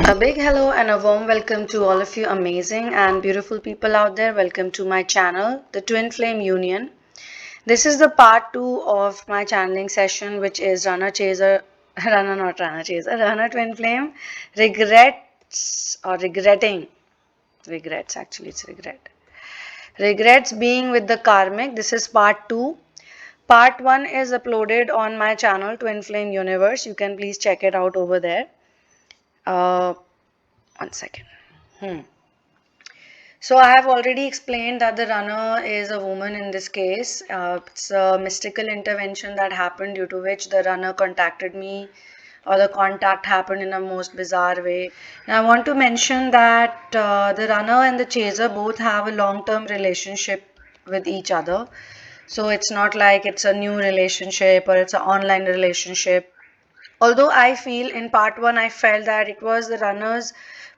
A big hello and a warm welcome to all of you amazing and beautiful people out there. Welcome to my channel, the Twin Flame Union. This is the part 2 of my channeling session, which is Runner Chaser, Runner not Runner Chaser, Runner Twin Flame, regrets or regretting. Regrets, actually, it's regret. Regrets being with the karmic. This is part 2. Part 1 is uploaded on my channel, Twin Flame Universe. You can please check it out over there. Uh, One second. So I have already explained that the runner is a woman in this case. It's a mystical intervention that happened due to which the runner contacted me, or the contact happened in a most bizarre way. Now I want to mention that the runner and the chaser both have a long-term relationship with each other. So it's not like it's a new relationship or it's an online relationship. Although I feel in part one, I felt that it was the runner's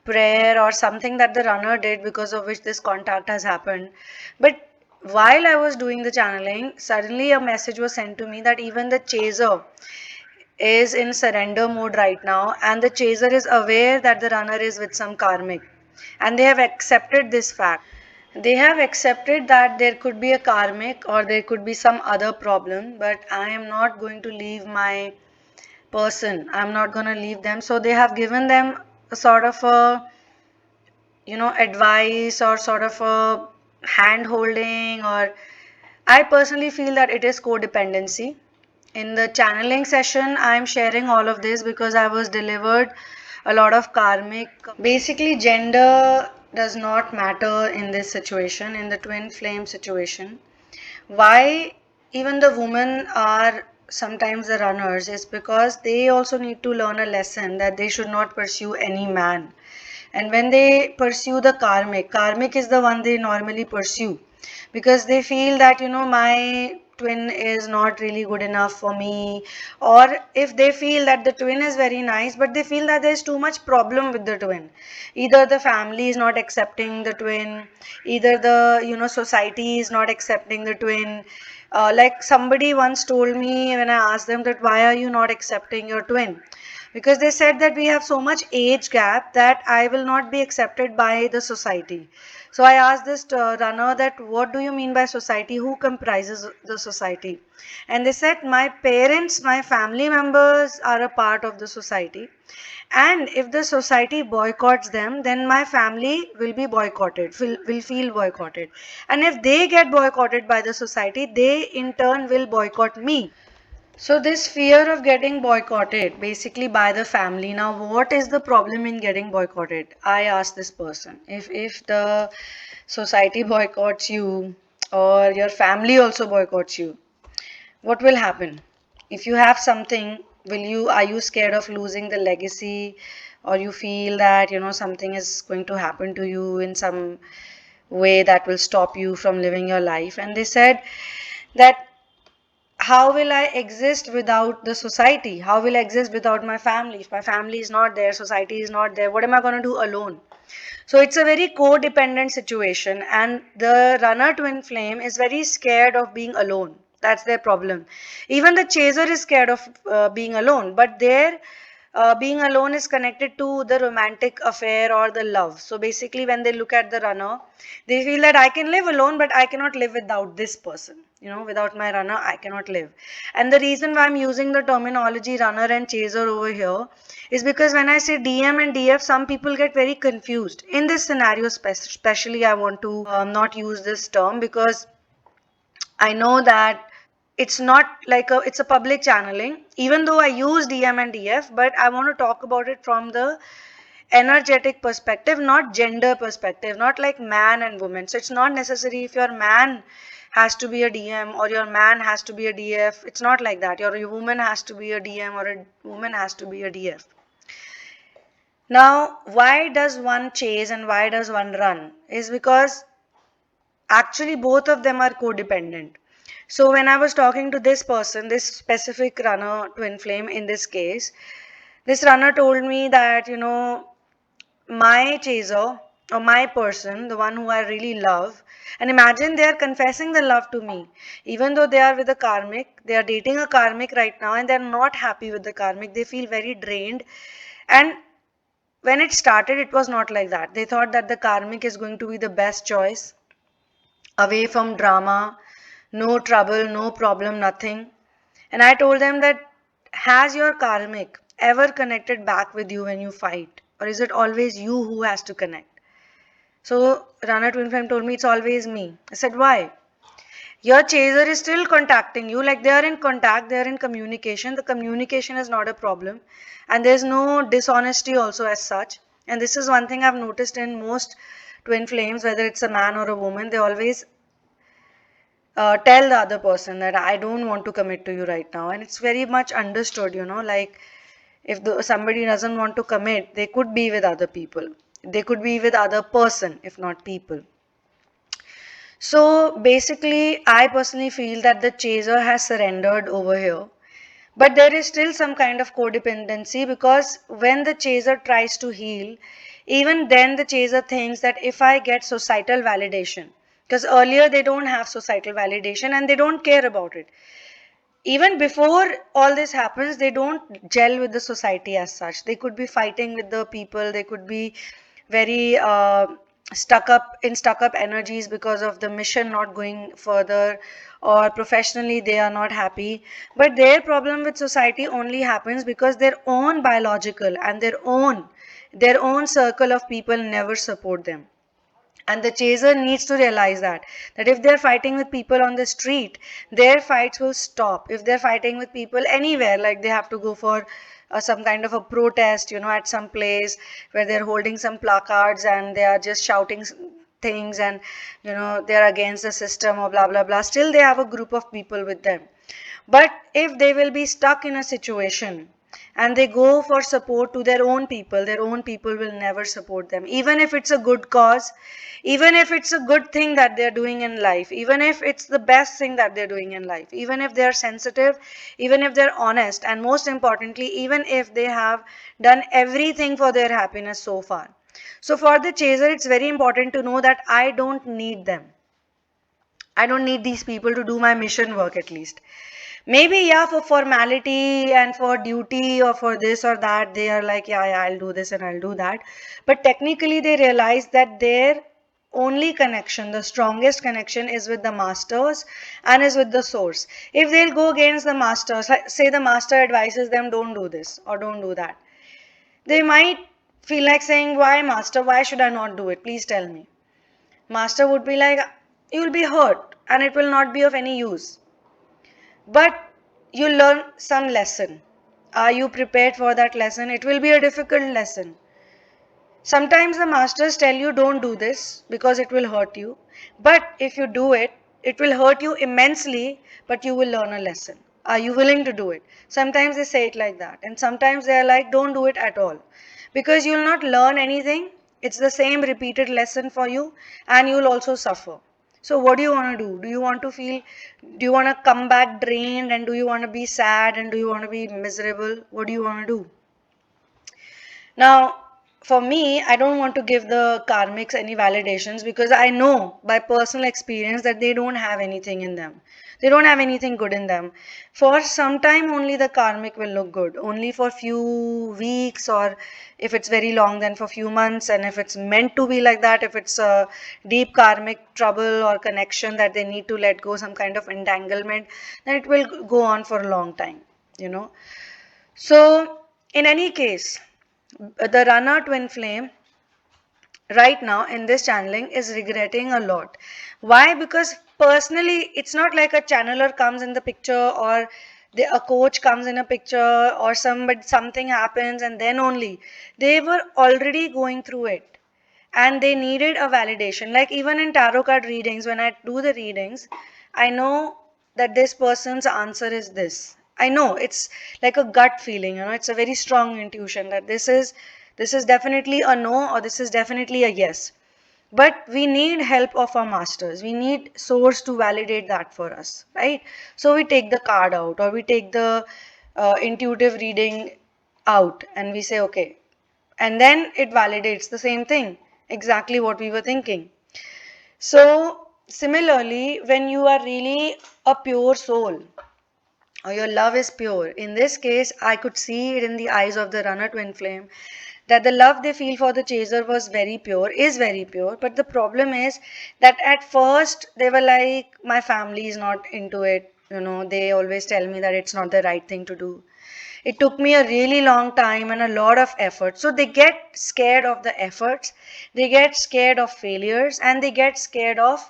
prayer or something that the runner did because of which this contact has happened. But while I was doing the channeling, suddenly a message was sent to me that even the chaser is in surrender mode right now, and the chaser is aware that the runner is with some karmic, and they have accepted this fact. They have accepted that there could be a karmic or there could be some other problem, but I am not going to leave my person. I'm not going to leave them. So they have given them a sort of a, advice or sort of a hand holding, or I personally feel that it is codependency. In the channeling session, I'm sharing all of this because I was delivered a lot of karmic. Basically, gender does not matter in this situation, in the twin flame situation. Why even the women are sometimes the runners is because they also need to learn a lesson that they should not pursue any man. And when they pursue the karmic is the one they normally pursue because they feel that, my twin is not really good enough for me. Or if they feel that the twin is very nice, but they feel that there's too much problem with the twin. Either the family is not accepting the twin, either the, society is not accepting the twin. Like somebody once told me when I asked them that why are you not accepting your twin, because they said that we have so much age gap that I will not be accepted by the society. So I asked this runner that what do you mean by society? Who comprises the society? And they said my parents, my family members are a part of the society. And if the society boycotts them, then my family will be boycotted, will feel boycotted. And if they get boycotted by the society, they in turn will boycott me. So this fear of getting boycotted basically by the family. Now what is the problem in getting boycotted? I asked this person. If the society boycotts you or your family also boycotts you, what will happen? If you have something, are you scared of losing the legacy, or you feel that something is going to happen to you in some way that will stop you from living your life? And they said that how will I exist without the society? How will I exist without my family? If my family is not there, society is not there, what am I going to do alone? So it's a very codependent situation, and the runner twin flame is very scared of being alone. That's their problem. Even the chaser is scared of being alone, but their being alone is connected to the romantic affair or the love. So basically, when they look at the runner, they feel that I can live alone, but I cannot live without this person. Without my runner, I cannot live. And the reason why I'm using the terminology runner and chaser over here is because when I say DM and DF, some people get very confused. In this scenario, especially, I want to not use this term because I know that it's not like it's a public channeling, even though I use DM and DF, but I want to talk about it from the energetic perspective, not gender perspective, not like man and woman. So it's not necessary if your man has to be a DM or your man has to be a DF. It's not like that. Your woman has to be a DM or a woman has to be a DF. Now, why does one chase and why does one run? Is because actually both of them are codependent. So when I was talking to this person, this specific runner twin flame in this case, this runner told me that, my chaser or my person, the one who I really love, and imagine they are confessing their love to me, even though they are with a karmic, they are dating a karmic right now and they're not happy with the karmic, they feel very drained. And when it started, it was not like that. They thought that the karmic is going to be the best choice, away from drama, no trouble, no problem, nothing. And I told them that, has your karmic ever connected back with you when you fight? Or is it always you who has to connect? So Rana Twin Flame told me it's always me. I said, why? Your chaser is still contacting you, like they are in contact, they are in communication. The communication is not a problem, and there's no dishonesty also as such. And this is one thing I've noticed in most twin flames, whether it's a man or a woman, they always tell the other person that I don't want to commit to you right now, and it's very much understood, like if somebody doesn't want to commit, they could be with other people, they could be with other person, if not people. So basically, I personally feel that the chaser has surrendered over here. But there is still some kind of codependency, because when the chaser tries to heal, even then the chaser thinks that if I get societal validation, because earlier they don't have societal validation and they don't care about it. Even before all this happens, they don't gel with the society as such. They could be fighting with the people, they could be very stuck up energies because of the mission not going further, or professionally they are not happy. But their problem with society only happens because their own biological and their own circle of people never support them. And the chaser needs to realize that if they're fighting with people on the street, their fights will stop. If they're fighting with people anywhere, like they have to go for some kind of a protest, at some place where they're holding some placards and they are just shouting things, and they're against the system or blah blah blah, still they have a group of people with them. But if they will be stuck in a situation and they go for support to their own people will never support them. Even if it's a good cause, even if it's a good thing that they're doing in life, even if it's the best thing that they're doing in life, even if they're sensitive, even if they're honest, and most importantly, even if they have done everything for their happiness so far. So for the chaser, it's very important to know that I don't need them. I don't need these people to do my mission work at least. Maybe, yeah, for formality and for duty or for this or that, they are like, yeah, yeah, I'll do this and I'll do that. But technically, they realize that their only connection, the strongest connection, is with the masters and is with the source. If they'll go against the masters, say the master advises them, don't do this or don't do that, they might feel like saying, why, master? Why should I not do it? Please tell me. Master would be like, you'll be hurt and it will not be of any use. But you learn some lesson. Are you prepared for that lesson? It will be a difficult lesson. Sometimes the masters tell you don't do this because it will hurt you. But if you do it, it will hurt you immensely, but you will learn a lesson. Are you willing to do it? Sometimes they say it like that. And sometimes they are like, don't do it at all. Because you will not learn anything. It's the same repeated lesson for you, and you will also suffer. So what do you want to do? Do you want to come back drained, and do you want to be sad, and do you want to be miserable? What do you want to do? Now, for me, I don't want to give the karmics any validations, because I know by personal experience that they don't have anything in them. They don't have anything good in them. For some time only the karmic will look good. Only for few weeks, or if it's very long, then for few months. And if it's meant to be like that, if it's a deep karmic trouble or connection that they need to let go, some kind of entanglement, then it will go on for a long time. So in any case, the Rana twin flame right now in this channeling is regretting a lot. Why? Because personally, it's not like a channeler comes in the picture, or a coach comes in a picture, or something happens and then only. They were already going through it and they needed a validation. Like even in tarot card readings, when I do the readings, I know that this person's answer is this. I know it's like a gut feeling, it's a very strong intuition that this is definitely a no, or this is definitely a yes. But we need help of our masters. We need source to validate that for us, right? So we take the card out, or we take the intuitive reading out, and we say, okay, and then it validates the same thing, exactly what we were thinking. So similarly, when you are really a pure soul, or your love is pure, in this case I could see it in the eyes of the Runner twin flame, that the love they feel for the chaser was very pure, is very pure. But the problem is that at first they were like, my family is not into it. They always tell me that it's not the right thing to do. It took me a really long time and a lot of effort. So they get scared of the efforts, they get scared of failures, and they get scared of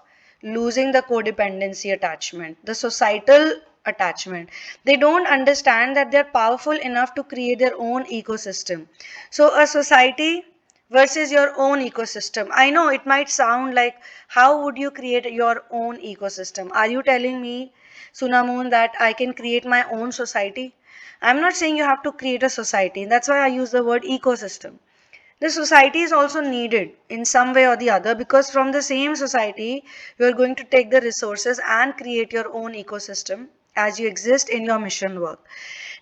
losing the codependency attachment, the societal attachment. They don't understand that they're powerful enough to create their own ecosystem. So, a society versus your own ecosystem. I know it might sound like, how would you create your own ecosystem? Are you telling me, Sunamoon, that I can create my own society? I'm not saying you have to create a society. That's why I use the word ecosystem. The society is also needed in some way or the other, because from the same society, you are going to take the resources and create your own ecosystem as you exist in your mission work.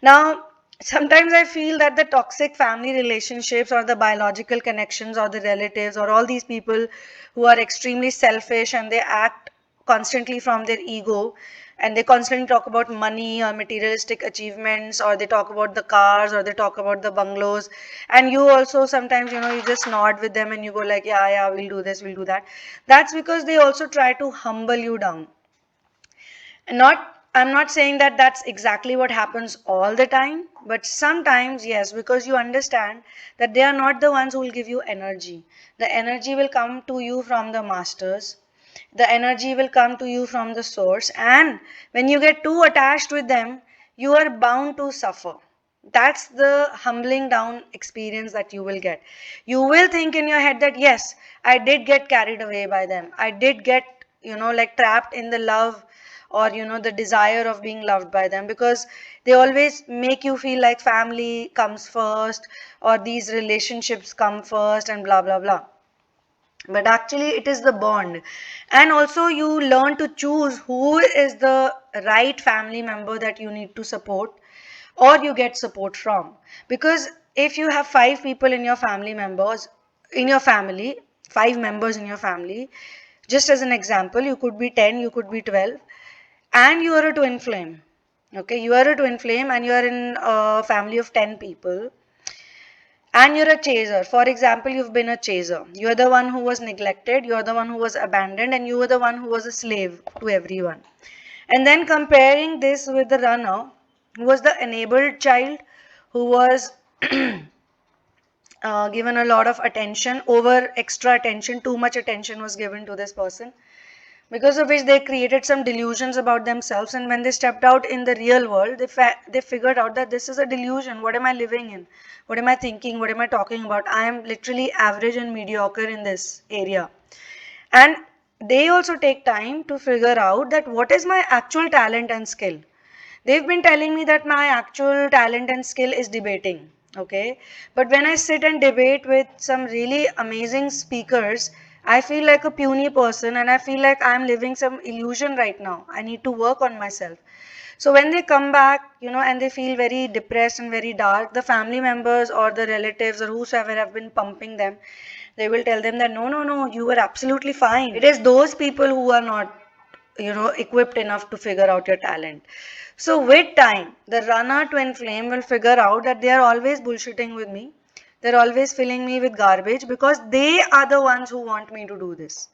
Now, sometimes I feel that the toxic family relationships or the biological connections or the relatives or all these people who are extremely selfish and they act constantly from their ego, and they constantly talk about money or materialistic achievements, or they talk about the cars, or they talk about the bungalows, and you also sometimes you just nod with them and you go like, yeah, yeah, we'll do this, we'll do that. That's because they also try to humble you down. I'm not saying that that's exactly what happens all the time, but sometimes yes, because you understand that they are not the ones who will give you energy. The energy will come to you from the masters, the energy will come to you from the source, and when you get too attached with them, you are bound to suffer. That's the humbling down experience that you will get. You will think in your head that yes, I did get carried away by them, I did get like trapped in the love, or the desire of being loved by them, because they always make you feel like family comes first, or these relationships come first, and blah blah blah. But actually it is the bond. And also you learn to choose who is the right family member that you need to support, or you get support from. Because if you have five people in your family members, in your family, five members in your family, just as an example, you could be 10, you could be 12, and you are a twin flame. Okay, you are a twin flame and you are in a family of 10 people, and you're a chaser. For example, you've been a chaser. You're the one who was neglected, you're the one who was abandoned, and you were the one who was a slave to everyone. And then comparing this with the runner, who was the enabled child, who was given a lot of attention, over extra attention, too much attention was given to this person, because of which they created some delusions about themselves, and when they stepped out in the real world, they figured out that this is a delusion. What am I living in? What am I thinking? What am I talking about? I am literally average and mediocre in this area. And they also take time to figure out that what is my actual talent and skill. They've been telling me that my actual talent and skill is debating. Okay. But when I sit and debate with some really amazing speakers, I feel like a puny person and I feel like I'm living some illusion right now. I need to work on myself. So when they come back, and they feel very depressed and very dark, the family members or the relatives or whosoever have been pumping them, they will tell them that no, no, no, you were absolutely fine. It is those people who are not equipped enough to figure out your talent. So with time, the runner twin flame will figure out that they are always bullshitting with me, they're always filling me with garbage, because they are the ones who want me to do this.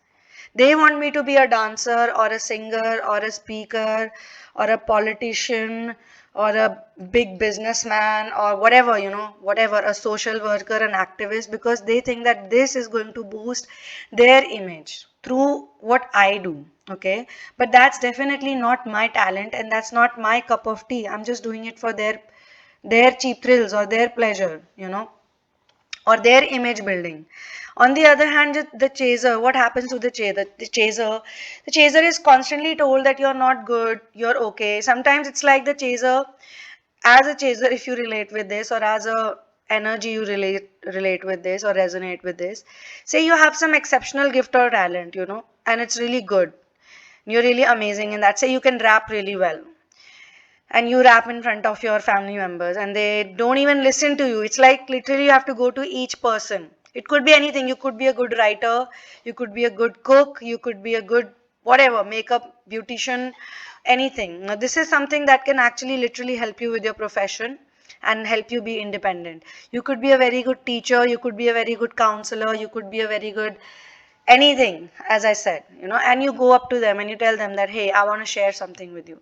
They want me to be a dancer or a singer or a speaker or a politician or a big businessman or whatever, whatever, a social worker, an activist, because they think that this is going to boost their image through what I do. Okay. But that's definitely not my talent and that's not my cup of tea. I'm just doing it for their cheap thrills or their pleasure, or their image building. On the other hand, the chaser, what happens to the chaser? The chaser is constantly told that you're not good, you're okay. Sometimes it's like the chaser, as a chaser, if you relate with this, or as a energy you relate with this or resonate with this. Say you have some exceptional gift or talent, and it's really good. You're really amazing in that. Say you can rap really well and you rap in front of your family members and they don't even listen to you. It's like literally you have to go to each person. It could be anything. You could be a good writer, you could be a good cook, you could be a good whatever, makeup, beautician, anything. Now, this is something that can actually literally help you with your profession. and help you be independent. You could be a very good teacher, you could be a very good counselor, you could be a very good anything, as I said, and you go up to them and you tell them that, hey, I want to share something with you.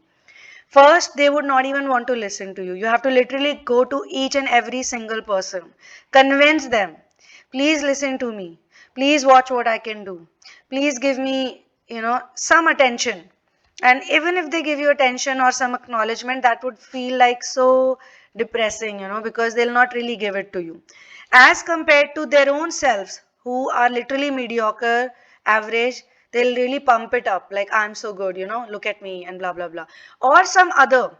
First, they would not even want to listen to you. You have to literally go to each and every single person, convince them, please listen to me, please watch what I can do, please give me, some attention. And even if they give you attention or some acknowledgement, that would feel like so depressing, because they'll not really give it to you. As compared to their own selves, who are literally mediocre, average, they'll really pump it up like, I'm so good, look at me and blah, blah, blah. Or some other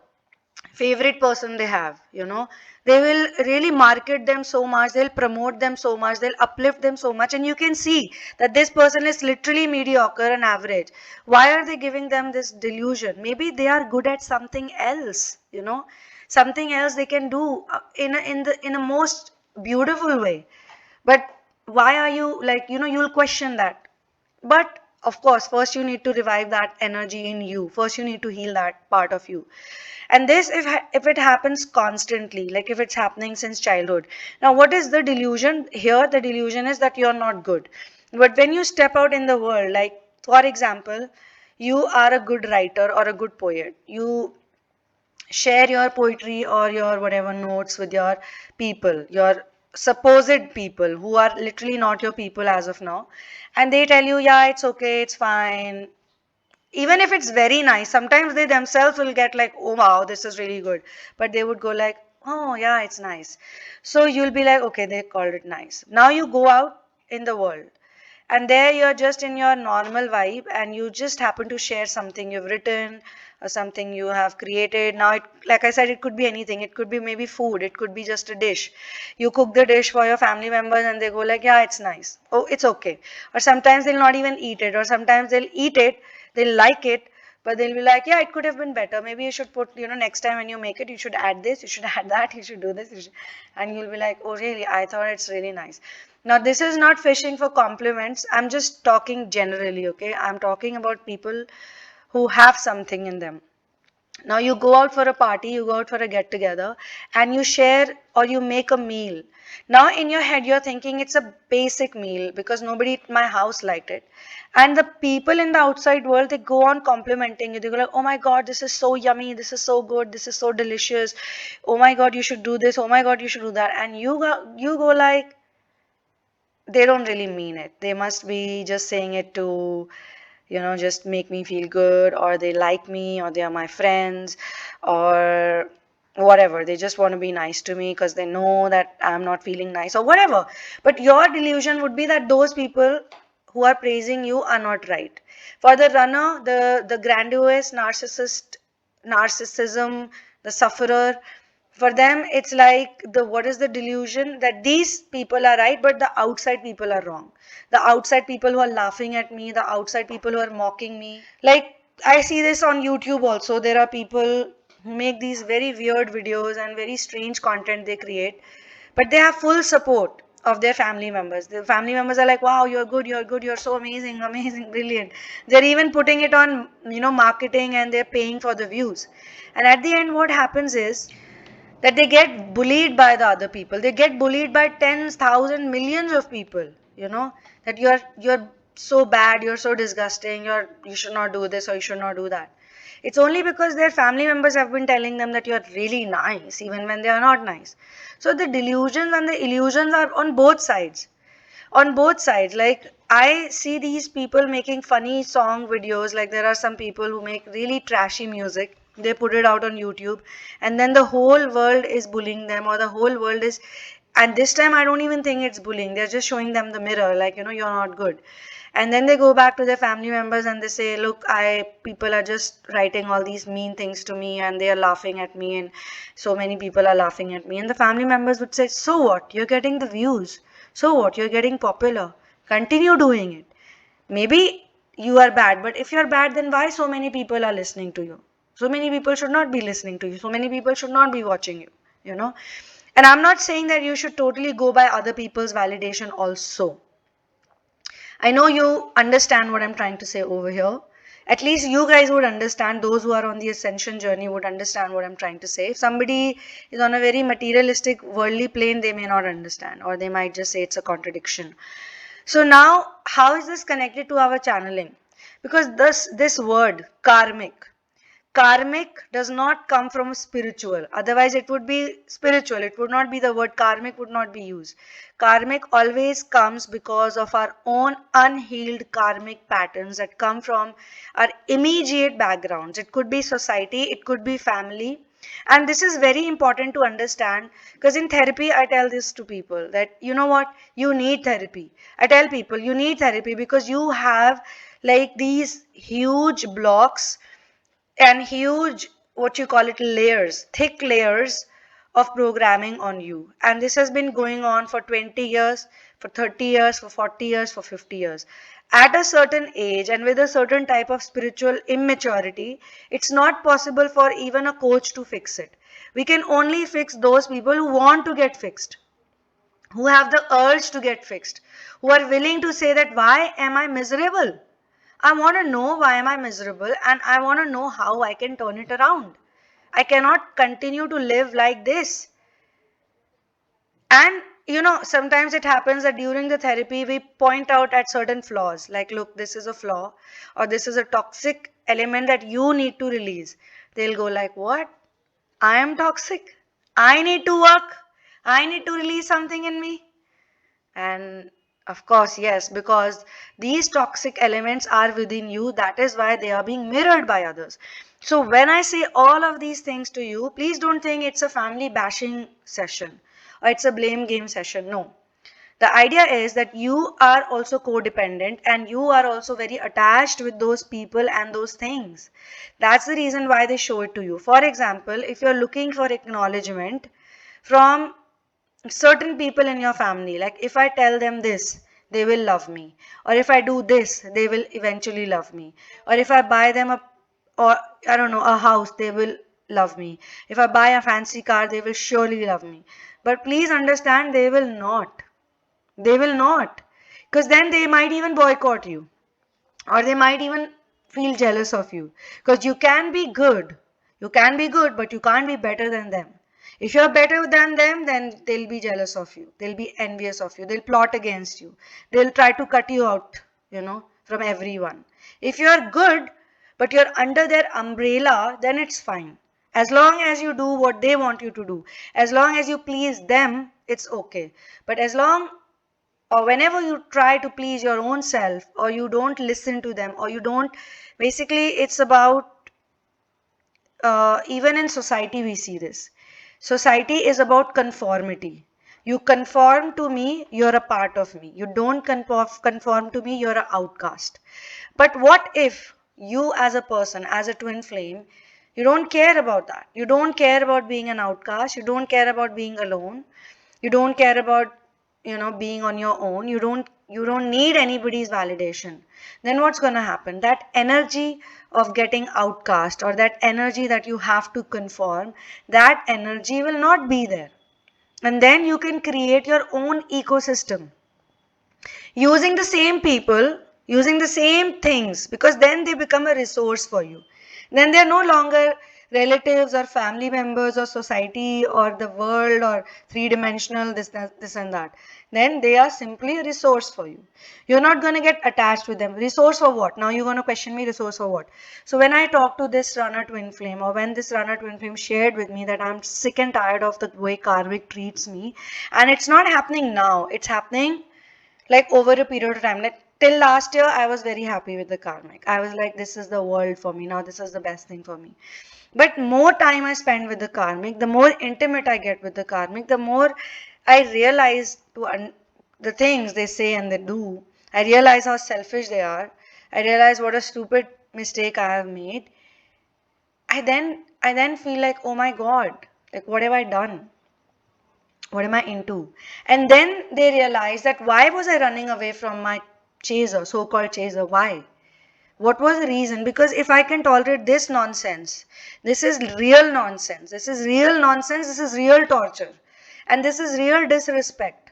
favorite person they have, they will really market them so much, they'll promote them so much, they'll uplift them so much, and you can see that this person is literally mediocre and average. Why are they giving them this delusion? Maybe they are good at something else, something else they can do in a most beautiful way. But why are you like, you'll question that. But of course, first you need to revive that energy in you. First, you need to heal that part of you. And this, if it happens constantly, like if it's happening since childhood. Now, what is the delusion here? The delusion is that you're not good. But when you step out in the world, like for example, you are a good writer or a good poet. You share your poetry or your whatever notes with your people, your supposed people who are literally not your people as of now, and they tell you, yeah, it's okay, it's fine. Even if it's very nice, sometimes they themselves will get like, oh wow, this is really good, but they would go like, oh yeah, it's nice. So you'll be like, okay, they called it nice. Now you go out in the world, and there you're just in your normal vibe, and you just happen to share something you've written or something you have created. Now it, like I said, it could be anything. It could be maybe food, it could be just a dish. You cook the dish for your family members and they go like, yeah, it's nice, oh, it's okay. Or sometimes they'll not even eat it, or sometimes they'll eat it, they'll like it, but they'll be like, yeah, it could have been better, maybe you should put, next time when you make it, you should add this, you should add that, you should do this, and you'll be like, oh really, I thought it's really nice. Now, this is not fishing for compliments. I'm just talking generally, okay? I'm talking about people who have something in them. Now, you go out for a party, you go out for a get together, and you share or you make a meal. Now, in your head, you're thinking it's a basic meal because nobody at my house liked it. And the people in the outside world, they go on complimenting you. They go like, oh my God, this is so yummy. This is so good. This is so delicious. Oh my God, you should do this. Oh my God, you should do that. And you go like, they don't really mean it. They must be just saying it to, just make me feel good, or they like me, or they are my friends, or whatever. They just want to be nice to me because they know that I'm not feeling nice, or whatever. But your delusion would be that those people who are praising you are not right. For the runner, the grandiose narcissism, the sufferer, for them it's like, the what is the delusion that these people are right but the outside people are wrong. The outside people who are laughing at me, the outside people who are mocking me. Like, I see this on YouTube also. There are people who make these very weird videos and very strange content they create, but they have full support of their family members. The family members are like, wow, you're good, you're so amazing, amazing, brilliant. They're even putting it on, marketing, and they're paying for the views. And at the end, what happens is that they get bullied by the other people. They get bullied by tens, thousands, millions of people, that you're so bad, you're so disgusting, you should not do this or you should not do that. It's only because their family members have been telling them that you're really nice even when they are not nice. So the delusions and the illusions are on both sides. On both sides. Like, I see these people making funny song videos. Like, there are some people who make really trashy music, they put it out on YouTube, and then the whole world is bullying them, or the whole world is, and this time I don't even think it's bullying, they're just showing them the mirror, like, you're not good. And then they go back to their family members and they say, look, people are just writing all these mean things to me and they are laughing at me, and so many people are laughing at me. And the family members would say, so what, you're getting the views, so what, you're getting popular, continue doing it. Maybe you are bad, but if you're bad, then why so many people are listening to you? So many people should not be listening to you, so many people should not be watching you, you know and I'm not saying that you should totally go by other people's validation also. I know you understand what I'm trying to say over here. At least you guys would understand, those who are on the ascension journey would understand what I'm trying to say. If somebody is on a very materialistic, worldly plane, they may not understand, or they might just say it's a contradiction. So now, how is this connected to our channeling? Because this word, karmic does not come from spiritual, otherwise it would be spiritual, it would not be, the word karmic would not be used. Karmic always comes because of our own unhealed karmic patterns that come from our immediate backgrounds. It could be society, it could be family. And this is very important to understand, because in therapy I tell this to people that, you know what, you need therapy. I tell people you need therapy because you have like these huge blocks and huge, what you call it, layers, thick layers of programming on you. And this has been going on for 20 years, for 30 years, for 40 years, for 50 years. At a certain age and with a certain type of spiritual immaturity, it's not possible for even a coach to fix it. We can only fix those people who want to get fixed, who have the urge to get fixed, who are willing to say that, why am I miserable? I want to know why am I miserable, and I want to know how I can turn it around. I cannot continue to live like this. And sometimes it happens that during the therapy we point out at certain flaws, like, look, this is a flaw, or this is a toxic element that you need to release. They'll go like, what? I am toxic? I need to work? I need to release something in me? And of course, yes, because these toxic elements are within you. That is why they are being mirrored by others. So when I say all of these things to you, please don't think it's a family bashing session or it's a blame game session. No. The idea is that you are also codependent and you are also very attached with those people and those things. That's the reason why they show it to you. For example, if you're looking for acknowledgement from certain people in your family, like if I tell them this, they will love me, or if I do this, they will eventually love me, or if I buy them a, or I don't know, a house, they will love me, if I buy a fancy car, they will surely love me. But please understand, they will not, because then they might even boycott you, or they might even feel jealous of you, because you can be good, but you can't be better than them. If you're better than them, then they'll be jealous of you, they'll be envious of you, they'll plot against you, they'll try to cut you out, from everyone. If you're good but you're under their umbrella, then it's fine. As long as you do what they want you to do, as long as you please them, it's okay. But as long, or whenever you try to please your own self, or you don't listen to them, or you don't, basically it's about, even in society we see this. Society is about conformity. You conform to me, you're a part of me. You don't conform to me, you're an outcast. But what if you, as a person, as a twin flame, you don't care about that? You don't care about being an outcast, you don't care about being alone, you don't care about, being on your own, you don't need anybody's validation. Then what's going to happen? That energy of getting outcast, or that energy that you have to conform, that energy will not be there. And then you can create your own ecosystem using the same people, using the same things, because then they become a resource for you. Then they're no longer relatives or family members or society or the world or three-dimensional this and that. Then they are simply a resource for you. You're not going to get attached with them. Resource for what? Now you're going to question me, resource for what? So when I talk to this runner twin flame, or when this runner twin flame shared with me that I'm sick and tired of the way karmic treats me, and it's not happening now, it's happening like over a period of time. Like till last year I was very happy with the karmic. I was like, this is the world for me now, this is the best thing for me. But more time I spend with the karmic, the more intimate I get with the karmic, the more I realize the things they say and they do. I realize how selfish they are. I realize what a stupid mistake I have made. I then feel like, oh my god, like what have I done? What am I into? And then they realize that, why was I running away from my chaser, so-called chaser? Why? What was the reason? Because if I can tolerate this nonsense, this is real nonsense, this is real nonsense, this is real torture, and this is real disrespect.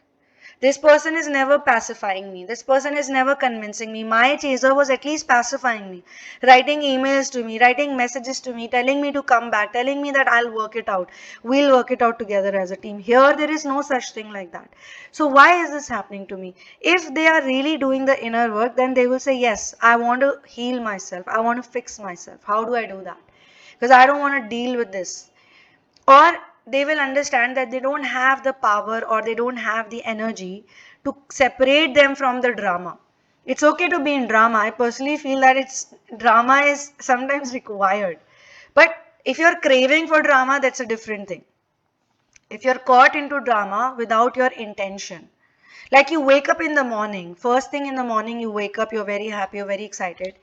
This person is never pacifying me. This person is never convincing me. My chaser was at least pacifying me, writing emails to me, writing messages to me, telling me to come back, telling me that I'll work it out. We'll work it out together as a team. Here, there is no such thing like that. So, why is this happening to me? If they are really doing the inner work, then they will say, yes, I want to heal myself. I want to fix myself. How do I do that? Because I don't want to deal with this. Or they will understand that they don't have the power or they don't have the energy to separate them from the drama. It's okay to be in drama. I personally feel that drama is sometimes required. But if you're craving for drama, that's a different thing. If you're caught into drama without your intention, like you wake up in the morning, first thing in the morning, you wake up, you're very happy, you're very excited,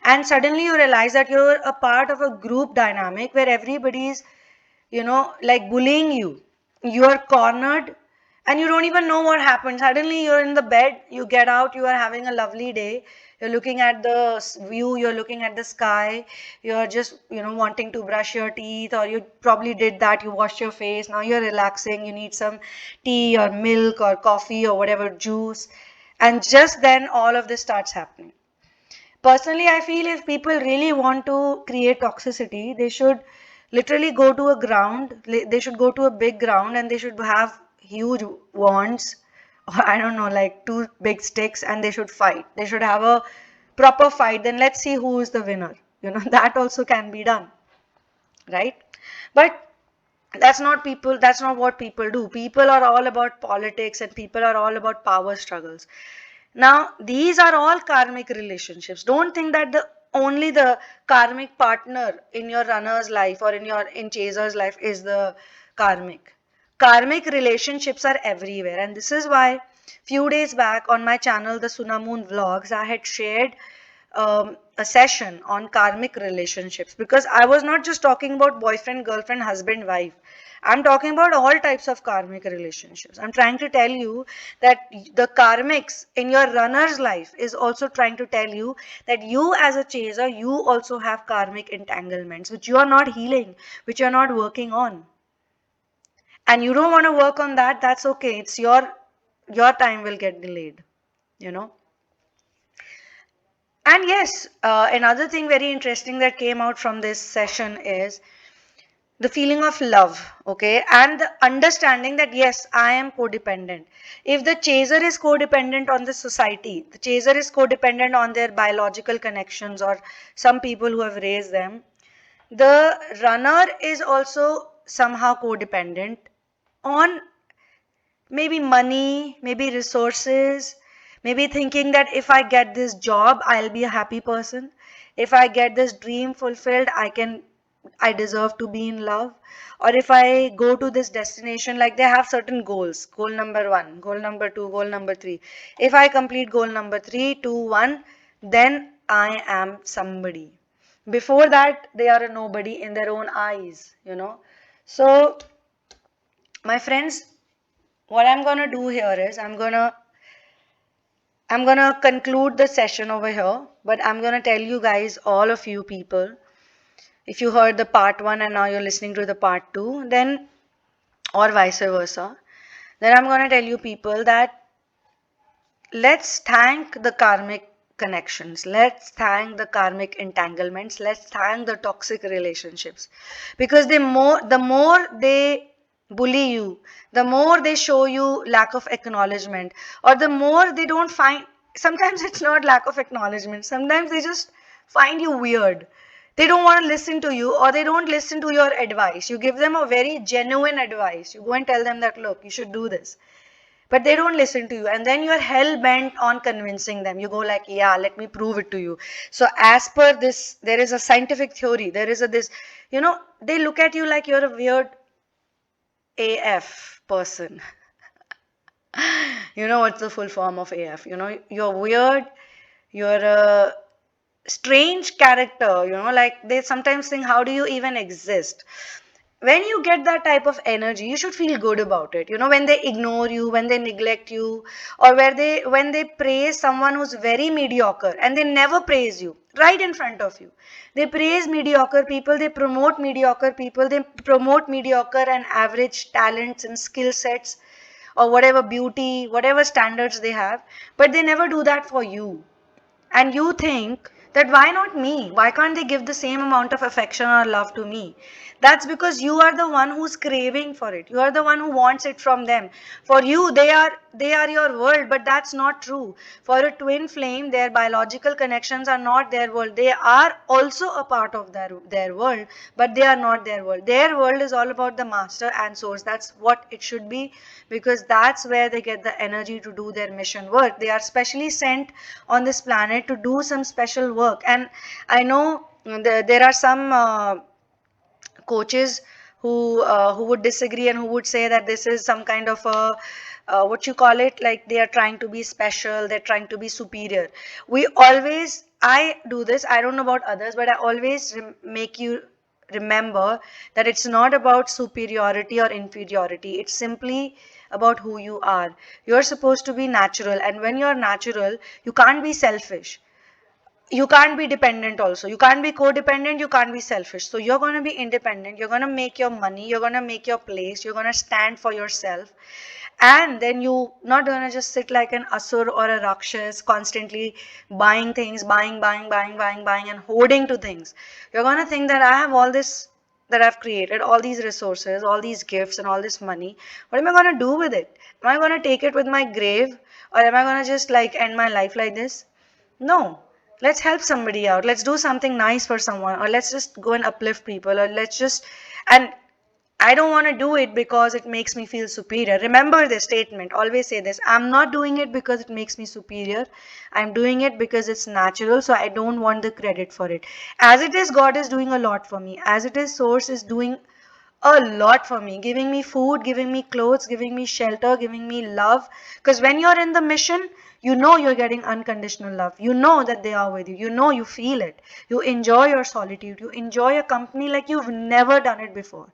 and suddenly you realize that you're a part of a group dynamic where everybody is, like bullying you. You are cornered and you don't even know what happened. Suddenly you're in the bed, you get out, you are having a lovely day. You're looking at the view, you're looking at the sky, you're just, wanting to brush your teeth, or you probably did that, you washed your face, now you're relaxing, you need some tea or milk or coffee or whatever, juice. And just then all of this starts happening. Personally, I feel if people really want to create toxicity, they should literally go to a ground, they should go to a big ground and they should have huge wands, or I don't know, like two big sticks, and they should fight. They should have a proper fight. Then let's see who is the winner. That also can be done, right? But that's not what people do. People are all about politics and people are all about power struggles. Now, these are all karmic relationships. Don't think that only the karmic partner in your runner's life or in chaser's life is the karmic. Karmic relationships are everywhere, and this is why few days back on my channel, the Sunamoon Vlogs, I had shared a session on karmic relationships, because I was not just talking about boyfriend, girlfriend, husband, wife. I'm talking about all types of karmic relationships. I'm trying to tell you that the karmics in your runner's life is also trying to tell you that you as a chaser, you also have karmic entanglements which you are not healing, which you are not working on. And you don't want to work on that, that's okay. It's your time will get delayed, you know. And yes, another thing very interesting that came out from this session is the feeling of love, okay, and the understanding that yes, I am codependent. If the chaser is codependent on the society, the chaser is codependent on their biological connections or some people who have raised them, the runner is also somehow codependent on maybe money, maybe resources, maybe thinking that if I get this job, I'll be a happy person. If I get this dream fulfilled, I deserve to be in love. Or if I go to this destination, like they have certain goals, goal number 1, goal number 2, goal number 3. If I complete goal number 3, 2, 1, then I am somebody. Before that, they are a nobody in their own eyes. So, my friends, what I'm gonna do here is I'm gonna conclude the session over here, but I'm gonna tell you guys, all of you people, if you heard the part 1 and now you're listening to the part 2, then, or vice versa, then I'm gonna tell you people that let's thank the karmic connections, let's thank the karmic entanglements, let's thank the toxic relationships, because the more they bully you, the more they show you lack of acknowledgement, or the more they don't find, sometimes it's not lack of acknowledgement, sometimes they just find you weird. They don't want to listen to you, or they don't listen to your advice. You give them a very genuine advice, you go and tell them that, look, you should do this, but they don't listen to you, and then you're hell bent on convincing them. You go like, yeah, let me prove it to you. So as per this, there is a scientific theory, there is a this, they look at you like you're a weird AF person. You know what's the full form of AF? You're weird, you're a strange character, like they sometimes think, how do you even exist? When you get that type of energy, you should feel good about it. When they ignore you, when they neglect you, or when they praise someone who's very mediocre, and they never praise you right in front of you. They praise mediocre people, they promote mediocre people, they promote mediocre and average talents and skill sets or whatever beauty, whatever standards they have, but they never do that for you. And you think that why not me? Why can't they give the same amount of affection or love to me? That's because you are the one who's craving for it. You are the one who wants it from them. For you, they are your world, but that's not true. For a twin flame, their biological connections are not their world. They are also a part of their world, but they are not their world. Their world is all about the master and source. That's what it should be, because that's where they get the energy to do their mission work. They are specially sent on this planet to do some special work. And I know there are some coaches who would disagree and who would say that this is some kind of a what you call it, like they are trying to be special, they're trying to be superior. We always, I do this, I don't know about others, but I always make you remember that it's not about superiority or inferiority. It's simply about who you are. You're supposed to be natural, and when you're natural, you can't be selfish, you can't be dependent also, you can't be codependent, you can't be selfish. So you're going to be independent, you're going to make your money, you're going to make your place, you're going to stand for yourself. And then you not going to just sit like an asur or a rakshas constantly buying things, buying and hoarding to things. You're going to think that I have all this, that I've created all these resources, all these gifts and all this money, what am I going to do with it? Am I going to take it with my grave, or am I going to just like end my life like this? No, let's help somebody out. Let's do something nice for someone, or let's just go and uplift people, or let's just, and I don't want to do it because it makes me feel superior. Remember this statement, always say this. I'm not doing it because it makes me superior. I'm doing it because it's natural, so I don't want the credit for it. As it is, God is doing a lot for me. As it is, Source is doing a lot for me, giving me food, giving me clothes, giving me shelter, giving me love. Because when you're in the mission, you know you're getting unconditional love. You know that they are with you. You know you feel it. You enjoy your solitude. You enjoy a company like you've never done it before.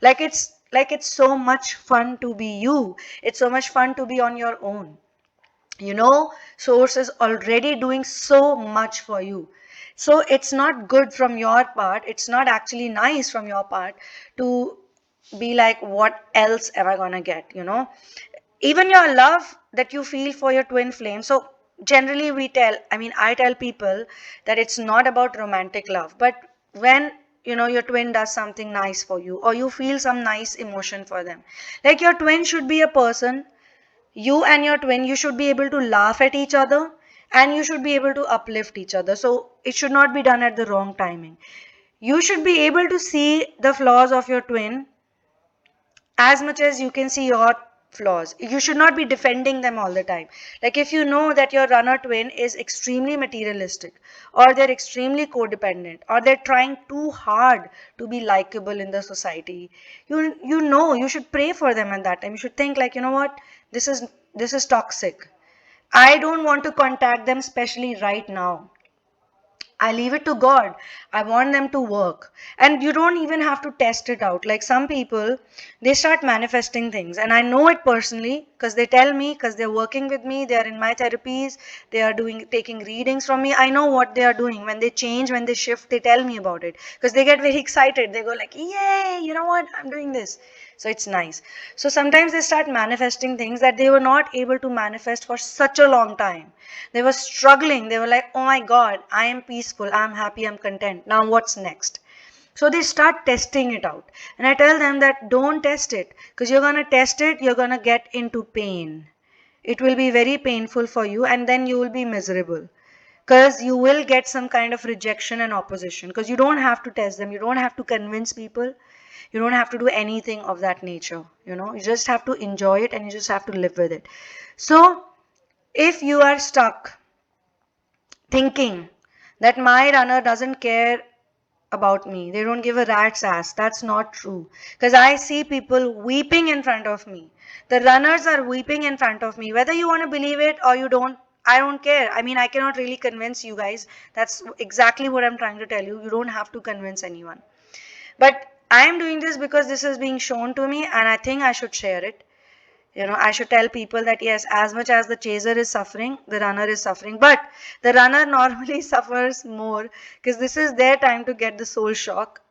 Like it's so much fun to be you. It's so much fun to be on your own. You know, Source is already doing so much for you. So it's not good from your part, it's not actually nice from your part to be like, what else am I gonna get, you know? Even your love that you feel for your twin flame. So generally I tell people that it's not about romantic love, but when your twin does something nice for you, or you feel some nice emotion for them, like your twin should be a person. You and your twin, you should be able to laugh at each other, and you should be able to uplift each other. So it should not be done at the wrong timing. You should be able to see the flaws of your twin as much as you can see your flaws. You should not be defending them all the time. Like if you know that your runner twin is extremely materialistic, or they're extremely codependent, or they're trying too hard to be likable in the society, you should pray for them at that time. You should think like, you know what, this is toxic. I don't want to contact them, especially right now. I leave it to God. I want them to work. And you don't even have to test it out. Like some people, they start manifesting things. And I know it personally because they tell me, because they're working with me, they are in my therapies, they are taking readings from me. I know what they are doing. When they change, when they shift, they tell me about it. Because they get very excited. They go like, yay, you know what, I'm doing this. So it's nice. So sometimes they start manifesting things that they were not able to manifest for such a long time. They were struggling. They were like, oh my God, I am peaceful, I'm happy, I'm content. Now what's next? So they start testing it out. And I tell them that don't test it, because you're going to test it, you're going to get into pain. It will be very painful for you, and then you will be miserable. Because you will get some kind of rejection and opposition. Because you don't have to test them, you don't have to convince people, you don't have to do anything of that nature. You just have to enjoy it, and you just have to live with it. So if you are stuck thinking that my runner doesn't care about me, they don't give a rat's ass, that's not true. Because I see people weeping in front of me. The runners are weeping in front of me. Whether you want to believe it or you don't, I don't care. I mean, I cannot really convince you guys. That's exactly what I'm trying to tell you. You don't have to convince anyone. But I am doing this because this is being shown to me, and I think I should share it. I should tell people that yes, as much as the chaser is suffering, the runner is suffering. But the runner normally suffers more because this is their time to get the soul shock.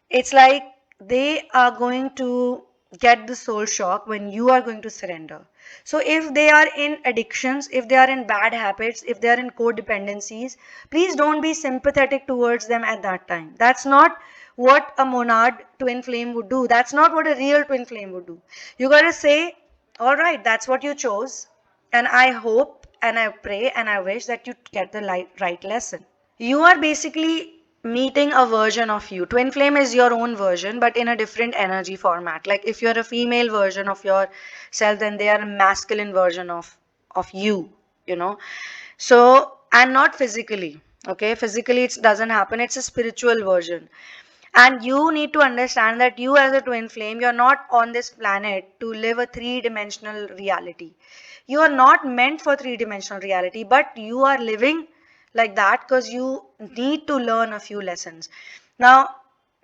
It's like they are going to get the soul shock when you are going to surrender. So if they are in addictions, if they are in bad habits, if they are in codependencies, please don't be sympathetic towards them at that time. That's not what a monad twin flame would do. That's not what a real twin flame would do. You gotta say, all right, that's what you chose, and I hope and I pray and I wish that you get the right lesson. You are basically meeting a version of you. Twin flame is your own version, but in a different energy format. Like if you're a female version of yourself, then they are a masculine version of you, you know. So, and not physically. Okay, physically it doesn't happen. It's a spiritual version. And you need to understand that you as a twin flame, you're not on this planet to live a three-dimensional reality. You are not meant for three-dimensional reality, but you are living like that because you need to learn a few lessons. Now,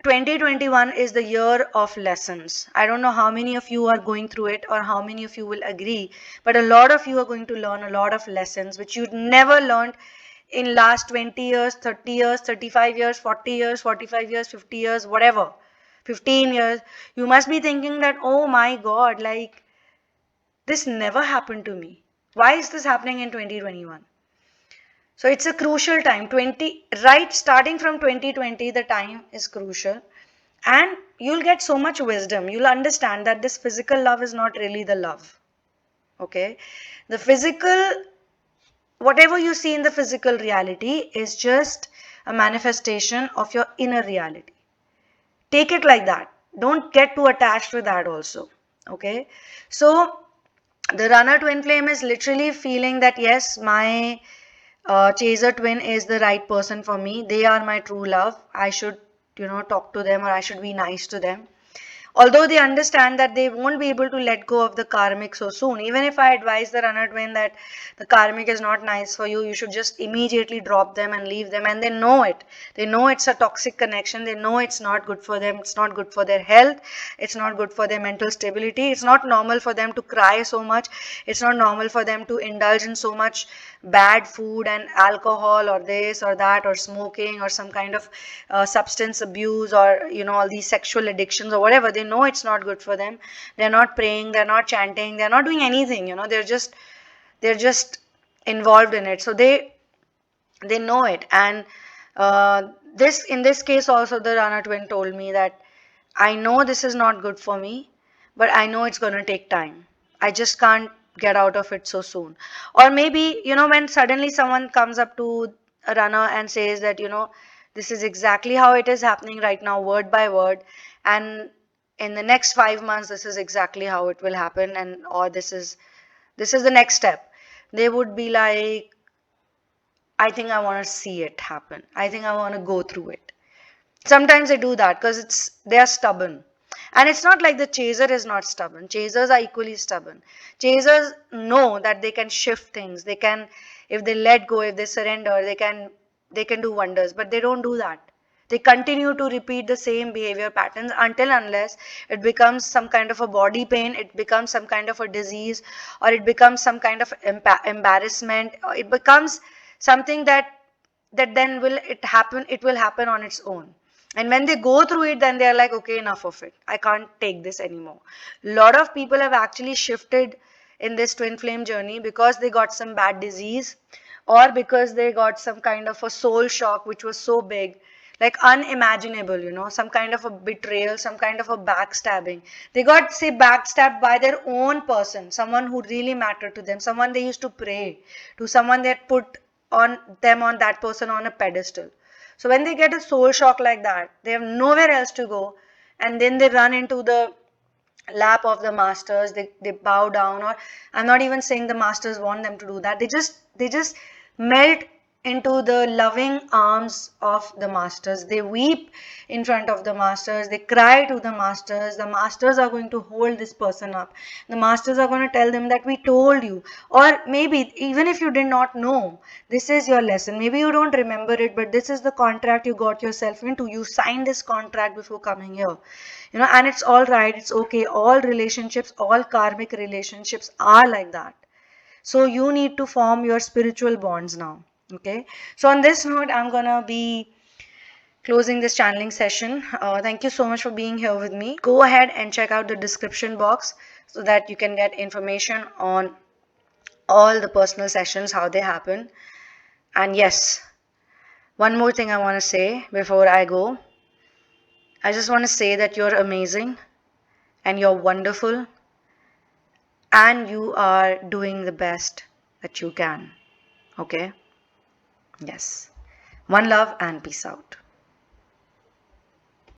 2021 is the year of lessons. I don't know how many of you are going through it or how many of you will agree, but a lot of you are going to learn a lot of lessons which you never learned in last 20 years, 30 years, 35 years, 40 years, 45 years, 50 years, whatever, 15 years. You must be thinking that, oh my God, like this never happened to me. Why is this happening in 2021? So it's a crucial time. 20, right, starting from 2020, the time is crucial. And you'll get so much wisdom. You'll understand that this physical love is not really the love. Okay? The physical, whatever you see in the physical reality is just a manifestation of your inner reality. Take it like that. Don't get too attached with that also. Okay? So the runner twin flame is literally feeling that yes, my chaser twin is the right person for me. They are my true love. I should, talk to them or I should be nice to them. Although they understand that they won't be able to let go of the karmic so soon. Even if I advise the runner twin that the karmic is not nice for you, you should just immediately drop them and leave them. And they know it. They know it's a toxic connection. They know it's not good for them. It's not good for their health. It's not good for their mental stability. It's not normal for them to cry so much. It's not normal for them to indulge in so much bad food and alcohol or this or that or smoking or some kind of substance abuse or all these sexual addictions or whatever. They know it's not good for them. They're not praying, they're not chanting, they're not doing anything. They're just involved in it. So they know it. And this in this case also, the runner twin told me that I know this is not good for me, but I know it's going to take time. I just can't get out of it so soon. Or maybe, when suddenly someone comes up to a runner and says that, this is exactly how it is happening right now, word by word, and in the next 5 months, this is exactly how it will happen, and or this is the next step. They would be like, I think I want to see it happen. I think I want to go through it. Sometimes they do that because they are stubborn. And it's not like the chaser is not stubborn. Chasers are equally stubborn. Chasers know that they can shift things. They can, if they let go, if they surrender, they can do wonders. But they don't do that. They continue to repeat the same behavior patterns until unless it becomes some kind of a body pain, it becomes some kind of a disease, or it becomes some kind of embarrassment, or it becomes something that then it will happen on its own. And when they go through it, then they're like, okay, enough of it, I can't take this anymore. A lot of people have actually shifted in this twin flame journey because they got some bad disease, or because they got some kind of a soul shock which was so big, like unimaginable, some kind of a betrayal, some kind of a backstabbing. They got, say, backstabbed by their own person, someone who really mattered to them, someone they used to pray to, someone that put on that person on a pedestal. So when they get a soul shock like that, they have nowhere else to go, and then they run into the lap of the masters. They bow down, or I'm not even saying the masters want them to do that. They just melt into the loving arms of the masters. They weep in front of the masters. They cry to the masters. The masters are going to hold this person up. The masters are going to tell them that we told you. Or maybe even if you did not know, this is your lesson. Maybe you don't remember it, but this is the contract you got yourself into. You signed this contract before coming here. And it's all right. It's okay. All relationships, all karmic relationships are like that. So you need to form your spiritual bonds now. Okay. So on this note, I'm gonna be closing this channeling session. Thank you so much for being here with me. Go ahead and check out the description box so that you can get information on all the personal sessions, how they happen. And yes, one more thing I want to say before I go. I just want to say that you're amazing and you're wonderful and you are doing the best that you can. Okay? Yes. One love and peace out.